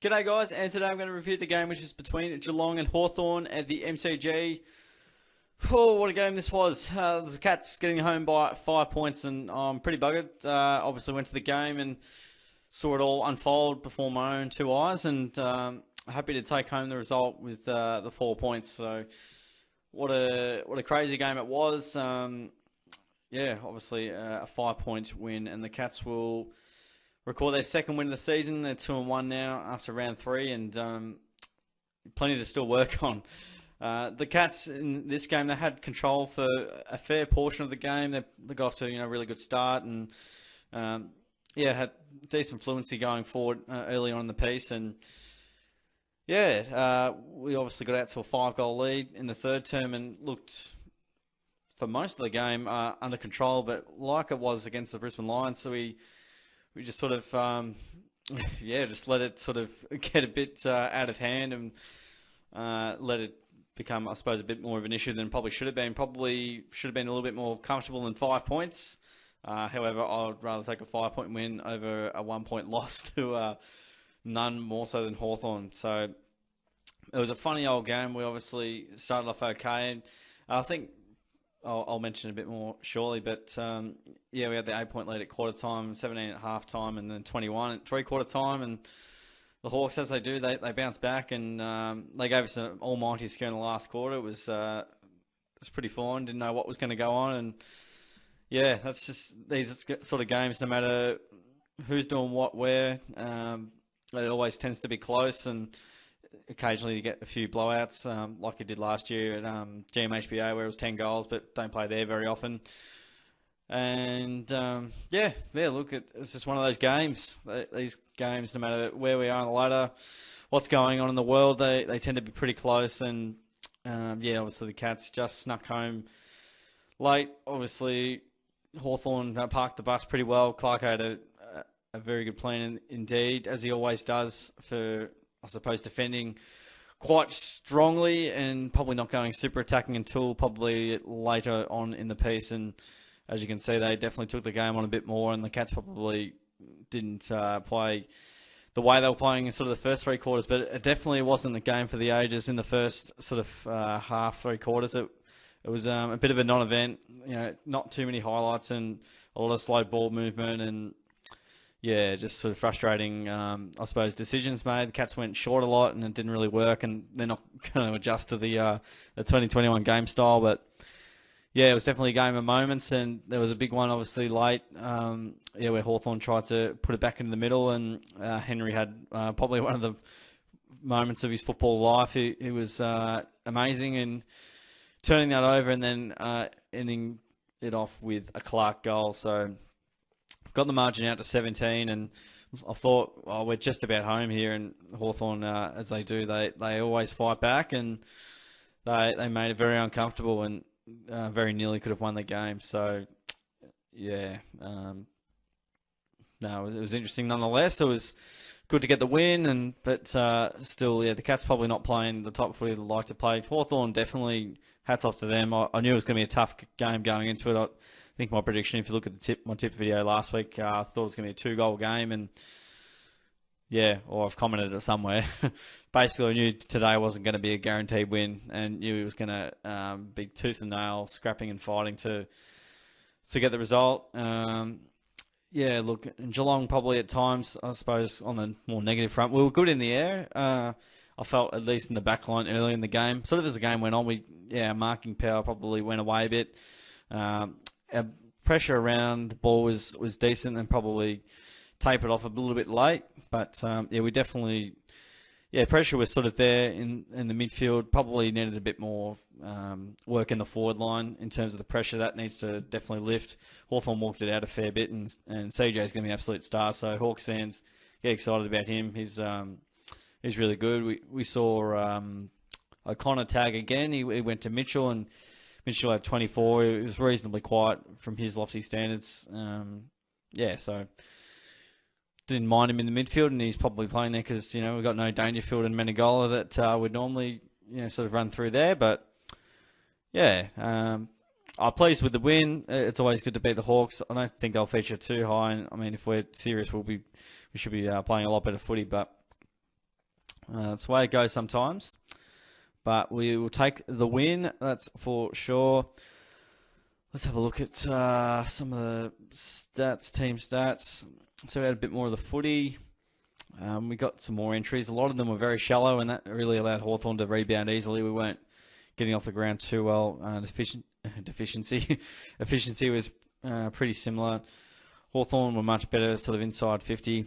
G'day guys, and today I'm going to review the game which is between Geelong and Hawthorn at the MCG. Oh, what a game this was. The Cats getting home by 5 points, and I'm pretty buggered. Obviously went to the game and saw it all unfold before my own two eyes, and happy to take home the result with the 4 points. So what a crazy game it was. Yeah, obviously a 5-point win, and the Cats will record their second win of the season. They're 2-1 now after round 3, and plenty to still work on. The Cats in this game, they had control for a fair portion of the game. They got off to a really good start, and had decent fluency going forward early on in the piece. And we obviously got out to a 5-goal lead in the third term and looked for most of the game under control, but like it was against the Brisbane Lions, so we just sort of, just let it sort of get a bit out of hand and let it become, I suppose, a bit more of an issue than probably should have been. Probably should have been a little bit more comfortable than 5 points. However, I'd rather take a 5-point win over a 1-point loss to none, more so than Hawthorn. So it was a funny old game. We obviously started off okay, and I think I'll mention a bit more shortly, but we had the 8-point lead at quarter time, 17 at half time, and then 21 at three-quarter time. And the Hawks, as they do, they bounced back, and they gave us an almighty scare in the last quarter. It was pretty fine. Didn't know what was going to go on, and that's just these sort of games. No matter who's doing what where, it always tends to be close, and occasionally you get a few blowouts, like you did last year at GMHBA, where it was 10 goals, but don't play there very often. And look, it's just one of those games. These games, no matter where we are on the ladder, what's going on in the world, they tend to be pretty close. And obviously the Cats just snuck home late. Obviously, Hawthorn parked the bus pretty well. Clark had a very good plan indeed, as he always does, for, I suppose, defending quite strongly and probably not going super attacking until probably later on in the piece. And as you can see, they definitely took the game on a bit more, and the Cats probably didn't play the way they were playing in sort of the first 3 quarters. But it definitely wasn't a game for the ages in the first sort of half, 3 quarters. It was a bit of a non-event, not too many highlights and a lot of slow ball movement, and just sort of frustrating, I suppose, decisions made. The Cats went short a lot, and it didn't really work, and they're not going to adjust to the 2021 game style. But it was definitely a game of moments, and there was a big one, obviously, late, where Hawthorn tried to put it back into the middle, and Henry had probably one of the moments of his football life. He was amazing in turning that over and then ending it off with a Clark goal. So got the margin out to 17, and I thought, we're just about home here. And Hawthorn, as they do, they always fight back, and they made it very uncomfortable, and very nearly could have won the game. So, it was interesting nonetheless. It was good to get the win, but still, the Cats probably not playing the top footy they'd like to play. Hawthorn, definitely hats off to them. I knew it was going to be a tough game going into it. I think my prediction, if you look at my tip video last week, I thought it was going to be a 2-goal game, and or I've commented it somewhere. Basically, I knew today wasn't going to be a guaranteed win, and knew it was going to be tooth and nail, scrapping and fighting to get the result. Look, and Geelong probably at times, I suppose, on the more negative front, we were good in the air. I felt, at least in the back line early in the game. Sort of as the game went on, our marking power probably went away a bit. Our pressure around the ball was decent, and probably tapered off a little bit late. But we definitely, pressure was sort of there in the midfield. Probably needed a bit more work in the forward line in terms of the pressure. That needs to definitely lift. Hawthorn walked it out a fair bit, and CJ's going to be an absolute star. So Hawks fans, get excited about him. He's really good. We saw O'Connor tag again. He went to Mitchell, and Mitchell had 24. It was reasonably quiet from his lofty standards. So didn't mind him in the midfield, and he's probably playing there because, we've got no Dangerfield and Menegola that would normally, sort of run through there. But, I'm pleased with the win. It's always good to beat the Hawks. I don't think they'll feature too high. And, I mean, if we're serious, we should be playing a lot better footy. But That's the way it goes sometimes. But we will take the win, that's for sure. Let's have a look at some of the stats, team stats. So we had a bit more of the footy. We got some more entries. A lot of them were very shallow, and that really allowed Hawthorn to rebound easily. We weren't getting off the ground too well. Efficiency was pretty similar. Hawthorn were much better, sort of inside 50.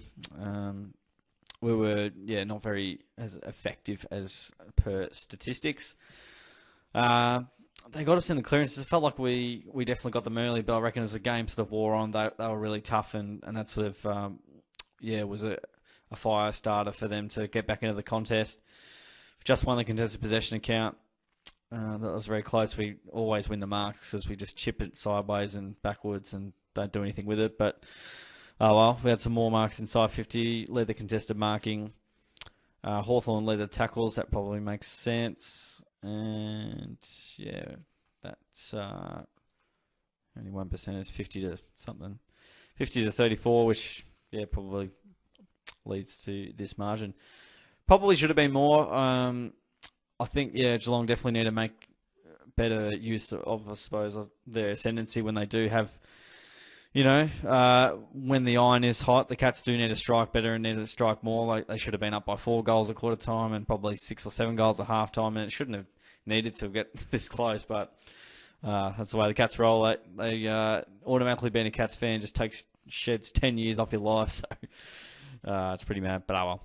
We were, not very as effective as per statistics. They got us in the clearances. It felt like we definitely got them early, but I reckon as the game sort of wore on, they were really tough, and that sort of, was a fire starter for them to get back into the contest. Just won the contested possession account. That was very close. We always win the marks because we just chip it sideways and backwards and don't do anything with it. But, we had some more marks inside 50, led the contested marking. Hawthorn led the tackles. That probably makes sense. And, that's only 1% is 50 to something. 50 to 34, which, probably leads to this margin. Probably should have been more. I think, Geelong definitely need to make better use of, I suppose, their ascendancy when they do have, when the iron is hot, the Cats do need to strike better and need to strike more. Like they should have been up by 4 goals at quarter time and probably 6 or 7 goals at half time, and it shouldn't have needed to get this close, but that's the way the Cats roll. They automatically being a Cats fan just sheds 10 years off your life, so it's pretty mad, but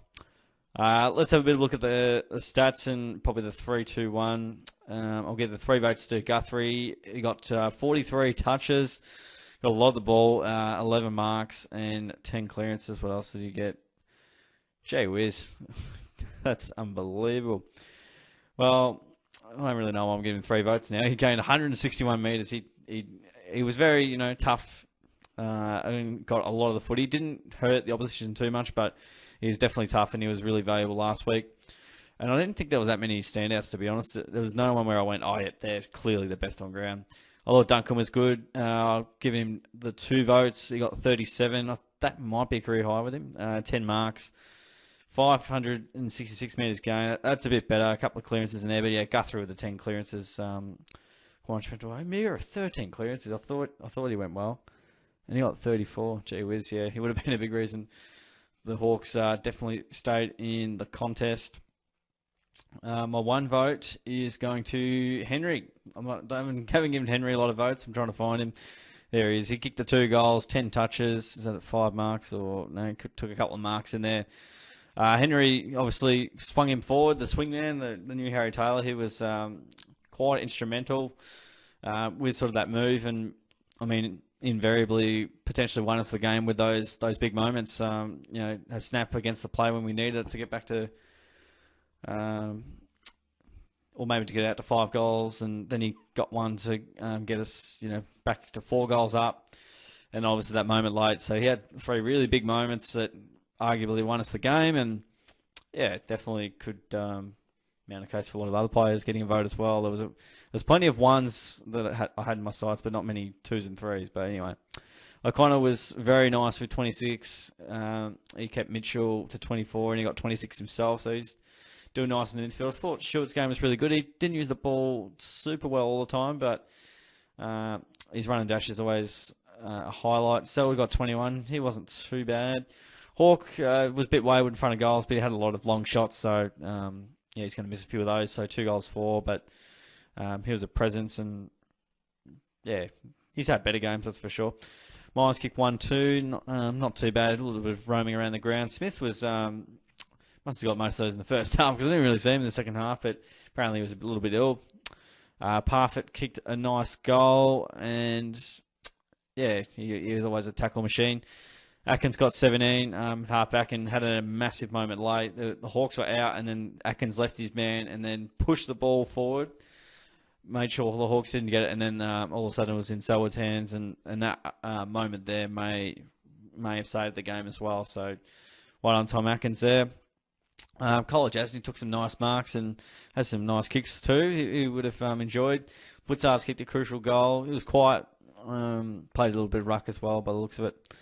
let's have a bit of a look at the stats and probably the 3-2-1. I'll give the 3 votes to Guthrie. He got 43 touches, got a lot of the ball, 11 marks and 10 clearances. What else did he get? Gee whiz. That's unbelievable. Well, I don't really know why I'm giving 3 votes now. He gained 161 metres. He was very, tough. And got a lot of the footy. Didn't hurt the opposition too much, but he was definitely tough, and he was really valuable last week. And I didn't think there was that many standouts, to be honest. There was no one where I went, they're clearly the best on ground. I thought Duncan was good. I'll give him the 2 votes. He got 37. That might be a career high with him. 10 marks. 566 metres gained. That's a bit better. A couple of clearances in there, but Guthrie with the 10 clearances. Mira 13 clearances. I thought he went well. And he got 34. Gee whiz, he would have been a big reason the Hawks definitely stayed in the contest. My 1 vote is going to Henry. I haven't given Henry a lot of votes. I'm trying to find him. There he is. He kicked the 2 goals, 10 touches. Is that at 5 marks? Or no, took a couple of marks in there. Henry obviously swung him forward. The swingman, the new Harry Taylor, he was quite instrumental with sort of that move. And, invariably potentially won us the game with those big moments. A snap against the play when we needed it to get back to, or maybe to get out to 5 goals, and then he got one to get us, back to 4 goals up, and obviously that moment late. So he had 3 really big moments that arguably won us the game, and definitely could mount a case for a lot of other players getting a vote as well. There's plenty of 1s that I had in my sights, but not many 2s and 3s. But anyway, O'Connor was very nice with 26. He kept Mitchell to 24, and he got 26 himself. So he's doing nice in the infield. I thought Stewart's game was really good. He didn't use the ball super well all the time, but his run and dash is always a highlight. So we got 21. He wasn't too bad. Hawk was a bit wayward in front of goals, but he had a lot of long shots. So he's going to miss a few of those. So 2 goals for, but he was a presence, and he's had better games, that's for sure. Myers kicked 1-2, not too bad. A little bit of roaming around the ground. Smith was must have got most of those in the first half because I didn't really see him in the second half, but apparently he was a little bit ill. Parfitt kicked a nice goal, and he was always a tackle machine. Atkins got 17, halfback, and had a massive moment late. The Hawks were out, and then Atkins left his man and then pushed the ball forward. Made sure the Hawks didn't get it, and then all of a sudden it was in Selwood's hands, and that moment there may have saved the game as well. So, well done, Tom Atkins there. College Asney took some nice marks and has some nice kicks too. He would have enjoyed. Blitzarves kicked a crucial goal. He was quiet. Played a little bit of ruck as well by the looks of it.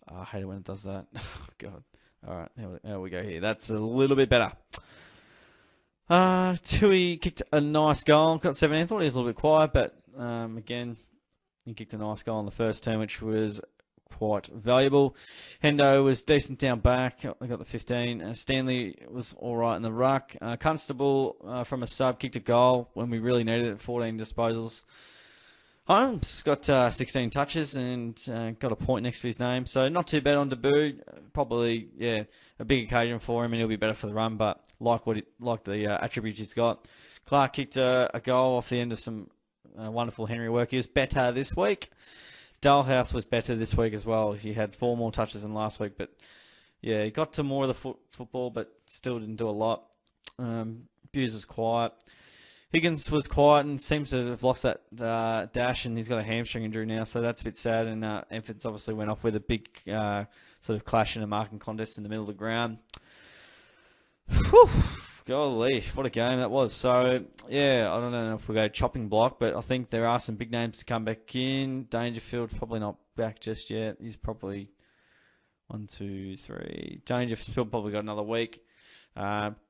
I hate it when it does that. Oh, God. All right, there we go here. That's a little bit better. Tui kicked a nice goal, got 17. Thought he was a little bit quiet, but again, he kicked a nice goal in the first term, which was quite valuable. Hendo was decent down back. I got the 15. Stanley was all right in the ruck. Constable from a sub kicked a goal when we really needed it. 14 disposals. Holmes got 16 touches and got a point next to his name, so not too bad on debut. Probably, yeah, a big occasion for him, and he'll be better for the run. But like the attributes he's got. Clark kicked a goal off the end of some wonderful Henry work. He was better this week. Dalhouse was better this week as well. He had 4 more touches than last week, but yeah, he got to more of the football, but still didn't do a lot. Buse was quiet. Higgins was quiet and seems to have lost that dash, and he's got a hamstring injury now, so that's a bit sad. And Enfants obviously went off with a big sort of clash in a marking contest in the middle of the ground. Whew, golly, what a game that was. So, yeah, I don't know if we go chopping block, but I think there are some big names to come back in. Dangerfield's probably not back just yet. He's probably 1, 2, 3. Dangerfield probably got another week.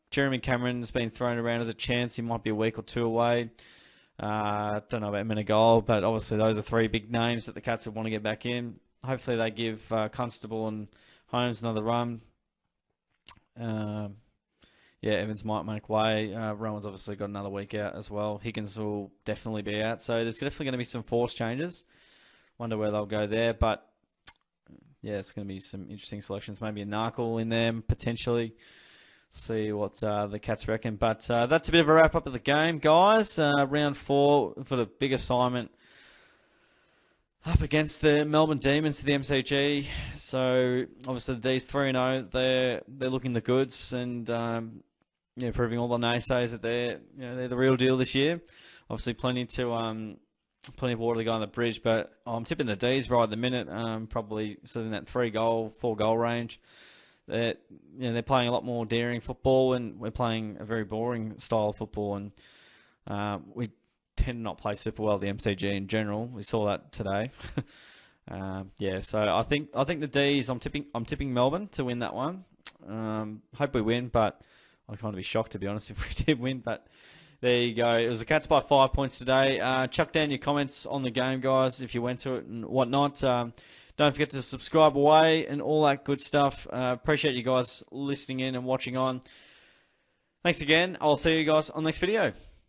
Jeremy Cameron's been thrown around as a chance. He might be a week or 2 away. Don't know about Menegol, but obviously those are 3 big names that the Cats would want to get back in. Hopefully they give Constable and Holmes another run. Yeah, Evans might make way. Rowan's obviously got another week out as well. Higgins will definitely be out. So there's definitely going to be some force changes. Wonder where they'll go there. But yeah, it's going to be some interesting selections. Maybe a Narkle in them, potentially. See what the Cats reckon. But that's a bit of a wrap-up of the game, guys. Round 4 for the big assignment up against the Melbourne Demons to the MCG. So obviously the D's 3-0. They're looking the goods and proving all the naysayers that they're the real deal this year. Obviously plenty of water to go on the bridge, but I'm tipping the D's right at the minute. Probably sort of in that 3-goal, 4-goal range. They're playing a lot more daring football, and we're playing a very boring style of football, and we tend to not play super well at the MCG in general. We saw that today. So I think the D's. I'm tipping Melbourne to win that one. Hope we win, but I'd kind of be shocked, to be honest, if we did win. But there you go. It was the Cats by 5 points today. Chuck down your comments on the game, guys, if you went to it and whatnot. Don't forget to subscribe away and all that good stuff. Appreciate you guys listening in and watching on. Thanks again. I'll see you guys on the next video.